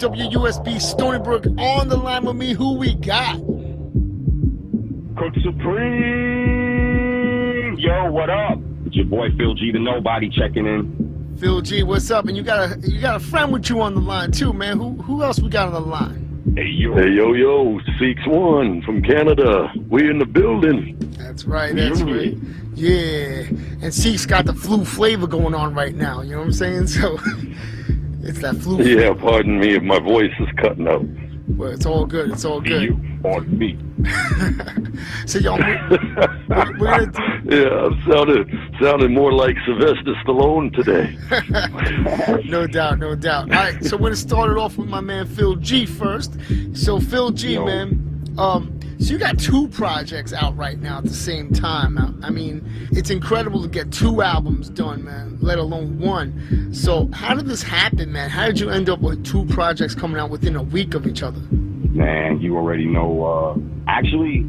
WUSB Stony Brook on the line with me. Who we got? Cutsupreme! Yo, what up? It's your boy Phil G, the Knowbody, checking in. Phil G, what's up? And you got a friend with you on the line too, man. Who else we got on the line? Hey yo, Seekz One from Canada. We in the building. That's right. Yeah, and Seekz got the flu flavor going on right now. You know what I'm saying? So it's that flu. Yeah, pardon me if my voice is cutting out. Well, it's all good. It's all good. You on me. So y'all, we're gonna do... Yeah, sounded more like Sylvester Stallone today. No doubt. All right, so we're gonna start it off with my man Phil G first. So Phil G, man, so you got 2 projects out right now at the same time. I mean, it's incredible to get 2 albums done, man, let alone 1. So how did this happen, man? How did you end up with 2 projects coming out within a week of each other? Man, you already know. Actually,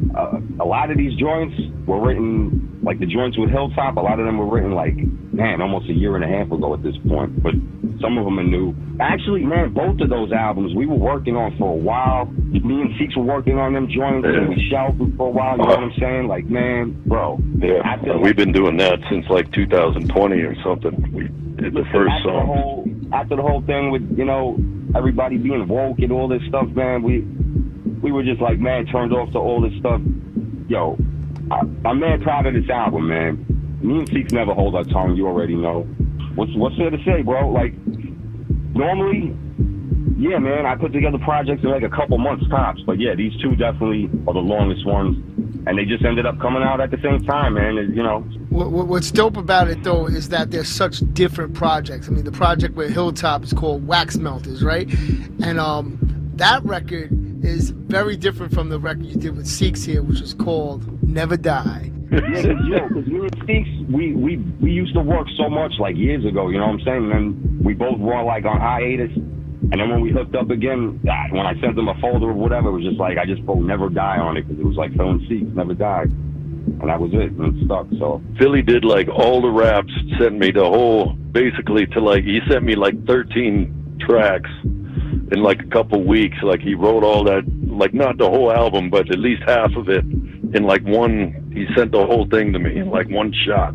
a lot of these joints were written, like the joints with Hilltop, a lot of them were written like, man, almost a year and a half ago at this point. But some of them are new. Actually, man, both of those albums we were working on for a while. Me and Seekz were working on them joints, and we shelved them for a while. You know what I'm saying? Like, man, bro. Yeah, we've been doing that since like 2020 or something. We did the first song. After the whole thing with, you know, everybody being woke and all this stuff, man, we were just like, man, turned off to all this stuff. Yo, I'm mad proud of this album, man. Me and Seekz never hold our tongue. You already know. What's there to say, bro? Like, normally, yeah, man, I put together projects in like a couple months tops. But yeah, these 2 definitely are the longest ones. And they just ended up coming out at the same time, man. You know. What's dope about it, though, is that they're such different projects. I mean, the project with Hilltop is called Wax Melters, right? And that record is very different from the record you did with Seekz here, which is called Never Die. Yeah, because me and Seekz, we used to work so much like years ago, you know what I'm saying? And then we both were like on hiatus. And then when we hooked up again, when I sent them a folder or whatever, it was just like, I just wrote Never Die on it because it was like Phil and Seekz, Never Die. And that was it, and it stuck, so. Philly did like all the raps, sent me the whole, basically to like, he sent me like 13 tracks in like a couple weeks. Like he wrote all that, like not the whole album, but at least half of it in like one, he sent the whole thing to me in like one shot.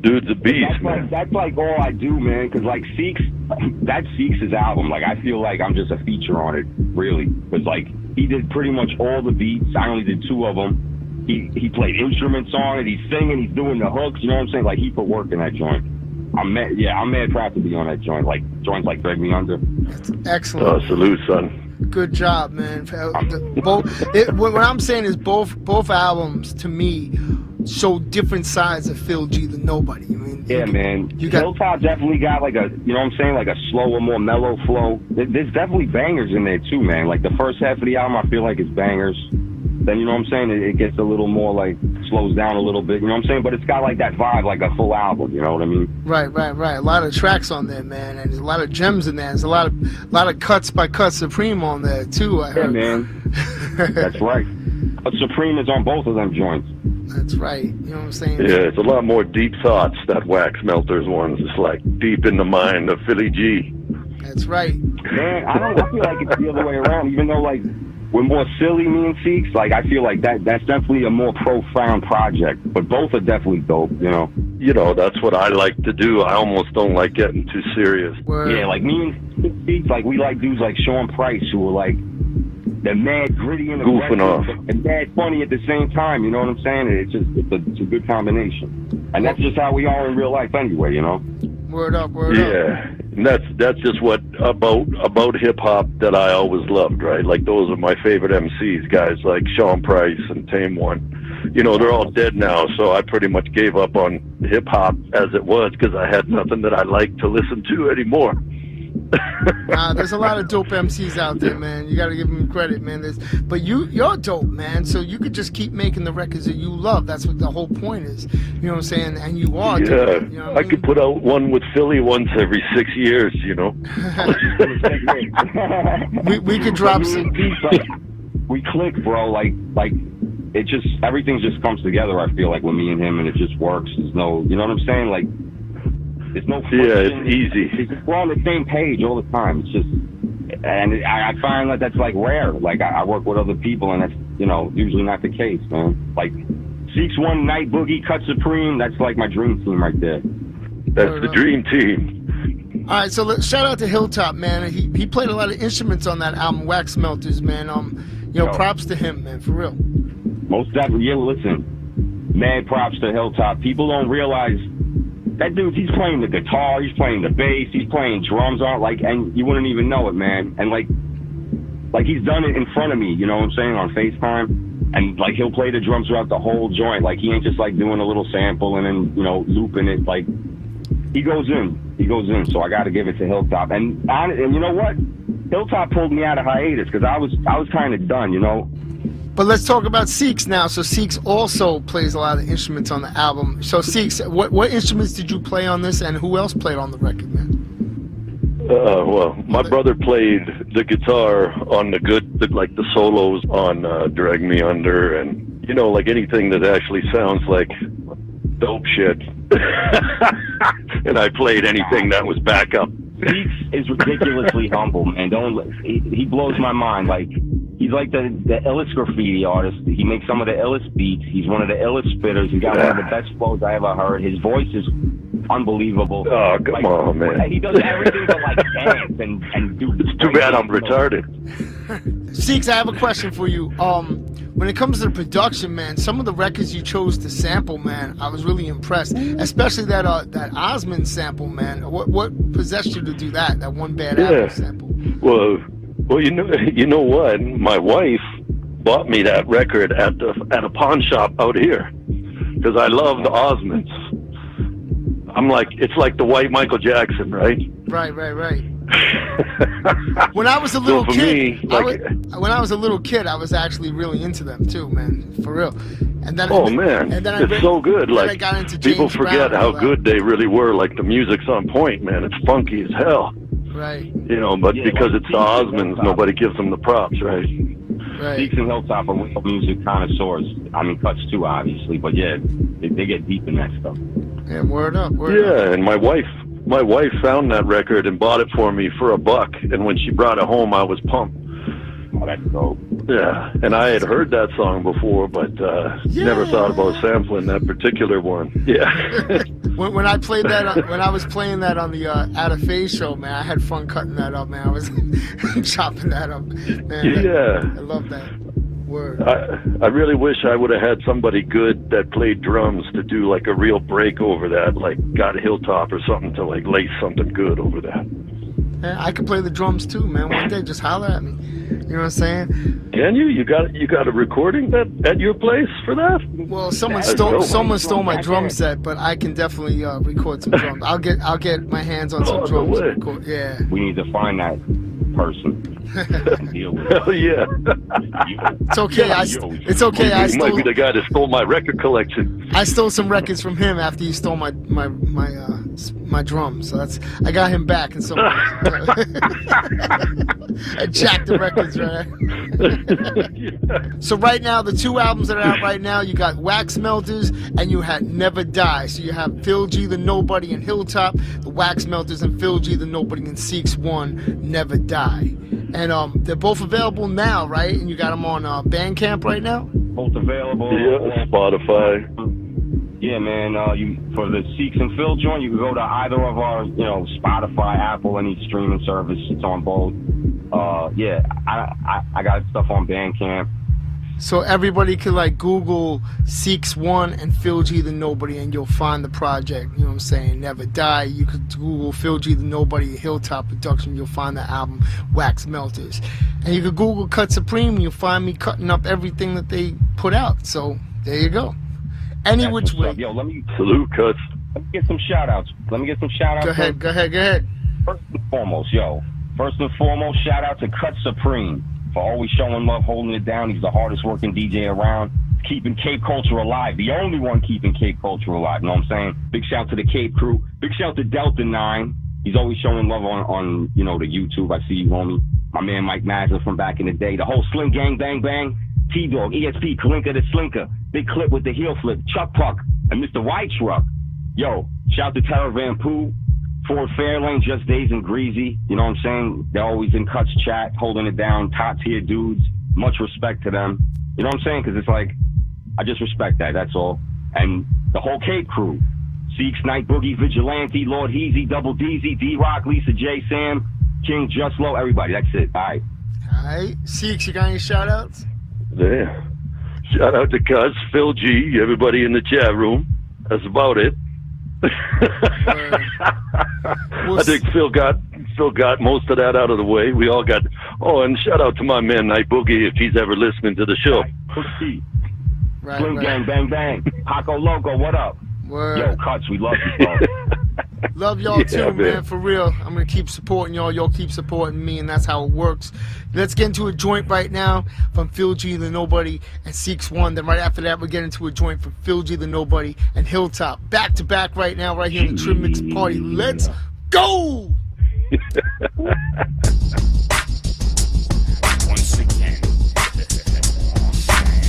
Dude's a beast, man. That's like all I do, man, because like Seekz, that's Seek's album. Like I feel like I'm just a feature on it, really. Because like he did pretty much all the beats. I only did 2 of them. He played instruments on it. He's singing. He's doing the hooks. You know what I'm saying? Like he put work in that joint. I'm mad proud to be on that joint. Like joints like Drag Me Under. That's excellent. Salute, son. Good job, man. What I'm saying is both albums to me show different sides of Phil G, the Knowbody. I mean, yeah, man. Hilltop definitely got like a, you know what I'm saying, like a slower, more mellow flow. There's definitely bangers in there too, man. Like the first half of the album, I feel like it's bangers. Then, you know what I'm saying, it gets a little more like, slows down a little bit, you know what I'm saying? But it's got like that vibe, like a full album, you know what I mean? Right. A lot of tracks on there, man, and there's a lot of gems in there. There's a lot of cuts by Cutsupreme on there too, I heard. Yeah, man. That's right. Cutsupreme is on both of them joints. That's right. You know what I'm saying? Yeah, it's a lot more deep thoughts, that Wax Melters ones. It's like deep in the mind of Philly G. That's right. Man, I feel like it's the other way around, even though like we're more silly, me and Seekz. Like I feel like that's definitely a more profound project. But both are definitely dope, you know. You know, that's what I like to do. I almost don't like getting too serious. Word. Yeah, like me and Seekz, like we like dudes like Sean Price who are like they're mad gritty and goofing off and mad funny at the same time. You know what I'm saying? It's a good combination, and that's just how we are in real life anyway. You know. Word up. Yeah, and that's just what about hip hop that I always loved, right? Like those are my favorite MCs, guys like Sean Price and Tame One. You know, they're all dead now, so I pretty much gave up on hip hop as it was because I had nothing that I liked to listen to anymore. There's a lot of dope MCs out there, man. You gotta give them credit, man. But you're dope, man. So you could just keep making the records that you love. That's what the whole point is. You know what I'm saying? And you are. Yeah, dope, you know I could put out one with Philly once every 6 years. You know. we could drop some. We click, bro. Like it just everything just comes together. I feel like with me and him, and it just works. There's no, you know what I'm saying? Like There's no Yeah, friction. it's easy. We're on the same page all the time. It's just, and I find that that's like rare. Like I work with other people, and that's, you know, usually not the case, man. Like Seekz One, Night Boogie, Cutsupreme, that's like my dream team right there. That's the dream team. All right, so shout out to Hilltop, man. He played a lot of instruments on that album, Wax Melters, man. You know, props to him, man, for real. Most definitely. Yeah, listen, mad props to Hilltop. People don't realize that dude, he's playing the guitar, he's playing the bass, he's playing drums on, like, and you wouldn't even know it, man. And like he's done it in front of me, you know what I'm saying, on FaceTime. And like he'll play the drums throughout the whole joint. Like he ain't just like doing a little sample and then, you know, looping it. Like he goes in. So I got to give it to Hilltop. And you know what? Hilltop pulled me out of hiatus because I was kind of done, you know. But let's talk about Seekz now. So Seekz also plays a lot of instruments on the album. So Seekz, what instruments did you play on this, and who else played on the record, man? Well, my brother played the guitar on like the solos on Drag Me Under, and, you know, like anything that actually sounds like dope shit. And I played anything that was backup. Seekz is ridiculously humble, man. He blows my mind. Like, he's like the illest graffiti artist. He makes some of the illest beats. He's one of the illest spitters. He's got one of the best flows I ever heard. His voice is unbelievable. Oh, come on, man. He does everything but like dance and do. It's too bad I'm retarded. Seekz, I have a question for you. When it comes to the production, man, some of the records you chose to sample, man, I was really impressed. Especially that Osmond sample, man. What possessed you to do that One Bad Apple sample? Well, you know what? My wife bought me that record at a pawn shop out here because I love the Osmonds. I'm like, it's like the white Michael Jackson, right? Right. When I was a little kid, when I was a little kid, I was actually really into them too, man, for real. And then it's so good. Like, I got into people forget how good they really were. Like the music's on point, man. It's funky as hell. Right. You know, but because it's the Osmonds, nobody gives them the props, right? Seekz and Hilltop are real music connoisseurs. I mean, Cuts too, obviously, but yeah, they get deep in that stuff. Yeah, word up. Yeah, and my wife found that record and bought it for me for $1, and when she brought it home, I was pumped. Oh, that's dope. Yeah, and I had heard that song before, but never thought about sampling that particular one. Yeah. when I played that, when I was playing that on the Out of Phase show, man, I had fun cutting that up, man. I was chopping that up, man. Yeah. I love that. Word. I really wish I would have had somebody good that played drums to do like a real break over that, like got a Hilltop or something to like lace something good over that. Yeah, I can play the drums too, man. One day, just holler at me. You know what I'm saying? Can you? You got a recording at your place for that? Well, someone stole my drum set, but I can definitely record some drums. I'll get my hands on some drums. No way. Record. Yeah. We need to find that person. Deal with Hell yeah. It's okay. It's okay. He might be the guy that stole my record collection. I stole some records from him after he stole my drums. So I got him back in some way. I jacked the records, right? So right now, the two albums that are out right now, you got Wax Melters and you had Never Die. So you have Phil G, the Knowbody, and Hilltop, the Wax Melters, and Phil G, the Knowbody, and Seekz One, Never Die. And they're both available now, right? And you got them on Bandcamp right now? Both available. Yeah, Spotify. Yeah, man. For the Seekz and Phil joint, you can go to either of our, Spotify, Apple, any streaming service. It's on both. Yeah, I got stuff on Bandcamp. So everybody could like Google Seekz One and Phil G the Knowbody and you'll find the project, you know what I'm saying? Never Die. You could Google Phil G the Knowbody Hilltop Production, you'll find the album Wax Melters. And you could Google Cutsupreme and you'll find me cutting up everything that they put out. So there you go. Any which way. Yo, let me salute Cuts. Let me get some shout outs. Go ahead. First and foremost, shout out to Cutsupreme for always showing love, holding it down. He's the hardest working DJ around, keeping Cape culture alive. The only one keeping Cape culture alive. You know what I'm saying? Big shout to the Cape crew. Big shout to Delta 9. He's always showing love on the YouTube. I see you, homie. My man Mike Mazza from back in the day. The whole Slim Gang, Bang Bang. T-Dog, ESP, Kalinka the Slinker. Big Clip with the heel flip. Chuck Puck and Mr. White Truck. Yo, shout to Tara Van Poo. Ford Fairlane, Just Days and Greasy. You know what I'm saying? They're always in Cuts chat, holding it down. Top tier dudes. Much respect to them. You know what I'm saying? Because it's like, I just respect that. That's all. And the whole Cape crew. Seekz, Night Boogie, Vigilante, Lord Heezy, Double DZ, D-Rock, Lisa J, Sam, King, Just Low, everybody. That's it. All right. All right. Seekz, you got any shout-outs? Yeah. Shout out to Cuz, Phil G, everybody in the chat room. That's about it. I think Phil got most of that out of the way. We all got. Oh, and shout out to my man Night Boogie if he's ever listening to the show. Right, Slim Gang, bang bang. Paco Loco, what up? Word. Yo, Cuts, we love you, bro. Love y'all too, man. For real. I'm gonna keep supporting y'all. Y'all keep supporting me, and that's how it works. Let's get into a joint right now from Phil G, the Knowbody, and Seekz One. Then right after that, we'll get into a joint from Phil G, the Knowbody, and Hilltop. Back to back right now, right here in the Trim Mix Party. Let's go! Once again.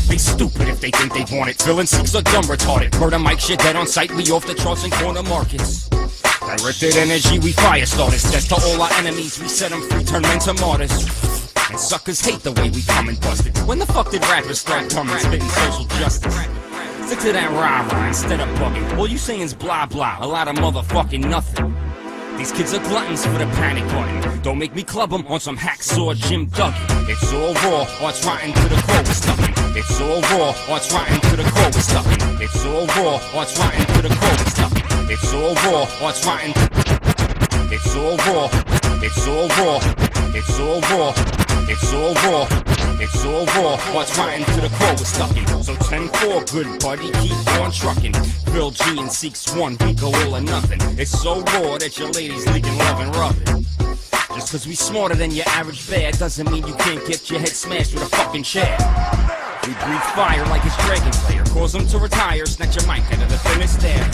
They stupid if they think they want it. Villain Seekz are dumb retarded. Murder Mike shit dead on sight. We off the charts and corner markets. Directed energy, we fire starters. Death to all our enemies, we set them free, turn men to martyrs. And suckers hate the way we come and bust it. When the fuck did rappers start coming spitting social justice? Stick to that rah-rah instead of bugging. All you saying's blah blah, a lot of motherfucking nothing. These kids are gluttons for the panic button. Don't make me club them on some hacksaw Jim Duggan. It's all raw, arts rotten to the core, we're stuffing. It's all raw, arts rotten to the core, we're stuffing. It's all raw, arts rotten to the core, we're stuffing. It's all raw, arts rotten. It's all raw, it's all raw, it's all raw, it's all raw, it's all raw, arts rotten to the core, we're stuffing. So 10-4, good buddy, keep on trucking. Phil G and Seekz One, we go all or nothing. It's so raw that your ladies leaking love and rubbing. Just cause we smarter than your average bear doesn't mean you can't get your head smashed with a fucking chair. We breathe fire like it's Dragon Slayer, cause them to retire, snatch your mic out of the thinnest air.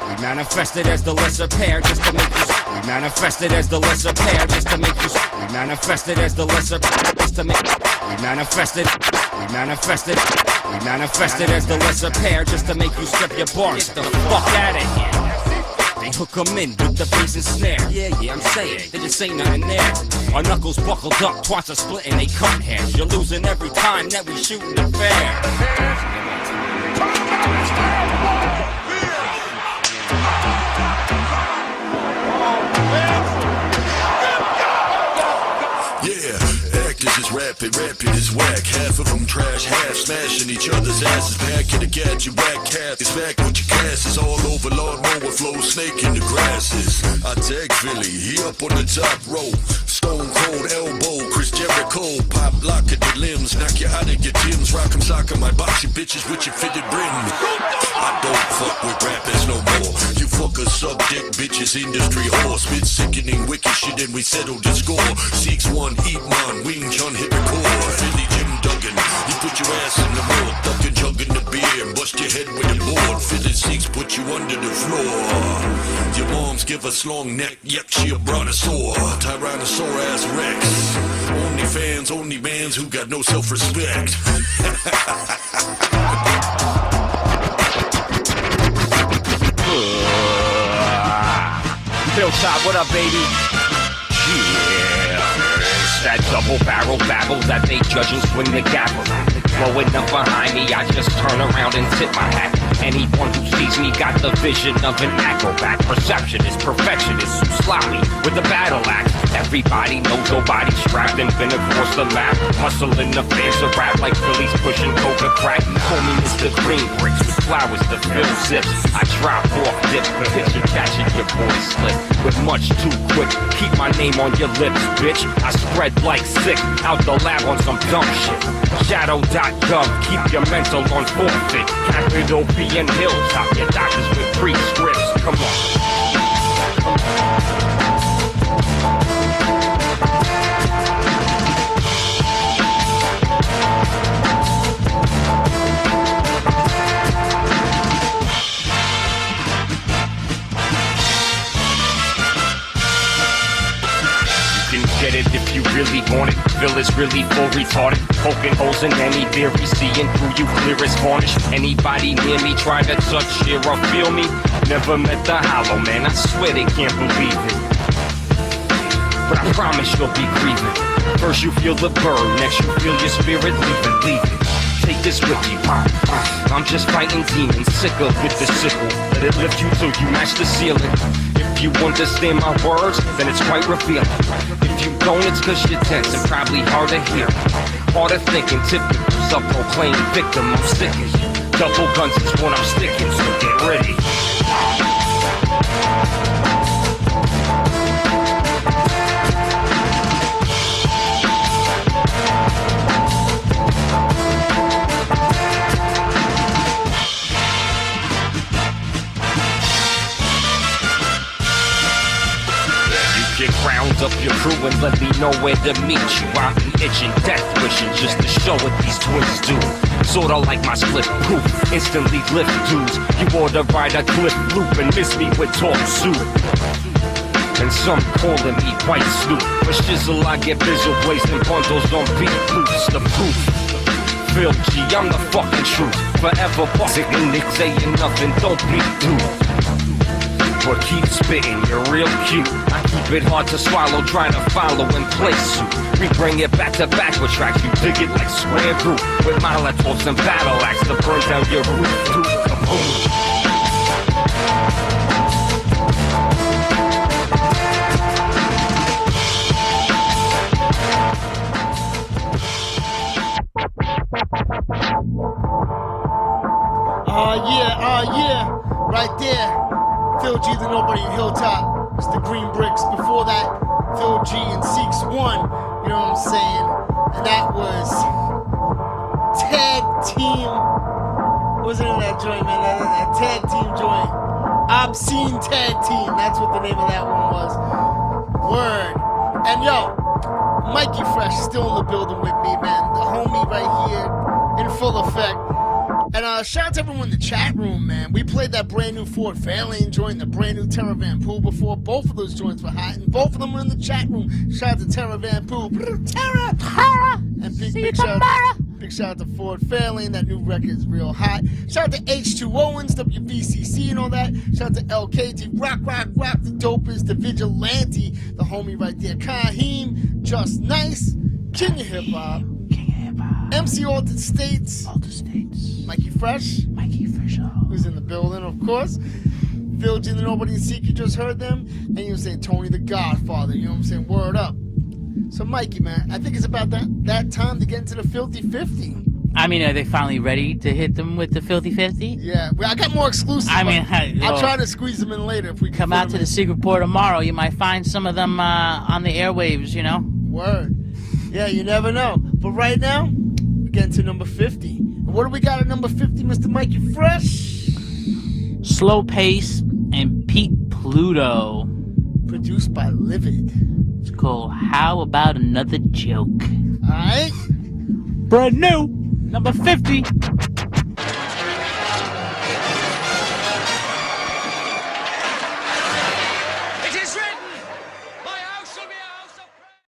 We manifested as the lesser pair just to make you. We manifested as the lesser pair just to make you. We manifested as the lesser just to make. We manifested. We manifested. We manifested as the lesser pair just to make you step your bar. Get the fuck out of here. They hook them in with the bass and snare. Yeah, I'm saying, there just ain't nothing there. Our knuckles buckled up, twice are splitting, they cut hairs. You're losing every time that we shooting the fair. Is rapping is whack. Half of them trash, half smashing each other's asses. Back in the gadget, whack cat. It's back with your classes all over. Lord Mower flow, snake in the grasses. I tag Philly, he up on the top row. Stone cold elbow, Chris Jericho. Pop lock at the limbs, knock you out of your gyms. Rock 'em, sock 'em, my boxing bitches with your fitted brim. I don't fuck with rappers no more. You fuckers suck dick bitches, industry whore. Spit sickening wicked shit and we settle the score. Seekz One, eat mine, wing John hit the core. Philly Jim Duggan, you put your ass in the morgue. Duckin' jugging the beer and bust your head with a board. Philly Seekz put you under the floor. Your moms give us long neck, yep, she a brontosaur. Tyrannosaur ass Rex. Only fans, only mans who got no self-respect. Hilltop, what up, baby? Yeah, it's that double barrel babble that they judges swing the gavel. Blowing up behind me, I just turn around and tip my hat. Anyone who sees me got the vision of an acrobat. Perception is perfection, is so sloppy with the battle axe. Everybody knows nobody strapped and been across the map. Hustling the fans of rap like Phillies pushing coca crack. Call me Mr. Green Bricks with flowers to fill zips. I drop off dips, picture catching your boy slip. With much too quick, keep my name on your lips, bitch. I spread like sick, out the lab on some dumb shit. Shadow.gov, keep your mental on forfeit. Capital B and Hilltop, your doctors with prescripts. Come on. Get it if you really want it. Phil is really full retarded. Poking holes in any theory, seeing through you clear as varnish. Anybody near me try to touch, hear or feel me? Never met the hollow man, I swear they can't believe it. But I promise you'll be grieving. First you feel the burn, next you feel your spirit leaving. Take this with you. I'm just fighting demons, sicker with the sickle. Let it lift you till you match the ceiling. If you understand my words, then it's quite revealing. If you don't, it's cause you're tense and probably hard to hear. Harder thinking, typical, self-proclaimed victim, I'm sticking. Double guns is what I'm sticking, so get ready. Round up your crew and let me know where to meet you. I've been itching, death wishing, just to show what these twins do. Sorta like my split proof, instantly lift dudes. You oughta ride a cliff loop and miss me with talk soup. And some calling me White Snoop. For shizzle I get visual blazing bundles on beat loops. The proof, Phil G, I'm the fucking truth. Forever buzzing and Nick saying nothing, don't be dude. But keep spitting, you're real cute. I keep it hard to swallow, trying to follow and place you. We bring it back to back with tracks, you dig it like square root. With molotovs and battle axe to burn down your roof through kaboom. Yeah, right there. Phil G, the Nobody in Hilltop. It's the Green Bricks. Before that, Phil G and Seekz One. You know what I'm saying? And that was Tag Team. What was the name of that joint, man? That Tag Team joint. Obscene Tag Team. That's what the name of that one was. Word. And yo, Mikey Fresh still in the building with me, man. The homie right here in full effect. And shout out to everyone in the chat room, man. We played that brand new Ford Fairlane joint, the brand new Terra Van Poo before. Both of those joints were hot, and both of them were in the chat room. Shout out to Terra Van Poo. Terra! And big shout out to Ford Fairlane. That new record is real hot. Shout out to H2 Owens, WBCC and all that. Shout out to LKT, Rock, the dopest, the Vigilante, the homie right there. Kaheem, Just Nice, King of Hip Hop. MC Altered States. Mikey Fresh. Who's in the building, of course. Phil G, the Nobody and Seek, you just heard them. And you were saying Tony the Godfather. You know what I'm saying? Word up. So, Mikey, man, I think it's about that time to get into the Filthy 50. I mean, are they finally ready to hit them with the Filthy 50? Yeah, well, I got more exclusives. I mean, I'll try to squeeze them in later if we can. Come out to the Secret Port tomorrow. You might find some of them on the airwaves, you know? Word. Yeah, you never know. But right now, we're getting to number 50. And what do we got at number 50, Mr. Mikey Fresh? Slow Pace and Pete Pluto. Produced by Livid. It's called How About Another Joke. All right. Brand new, number 50.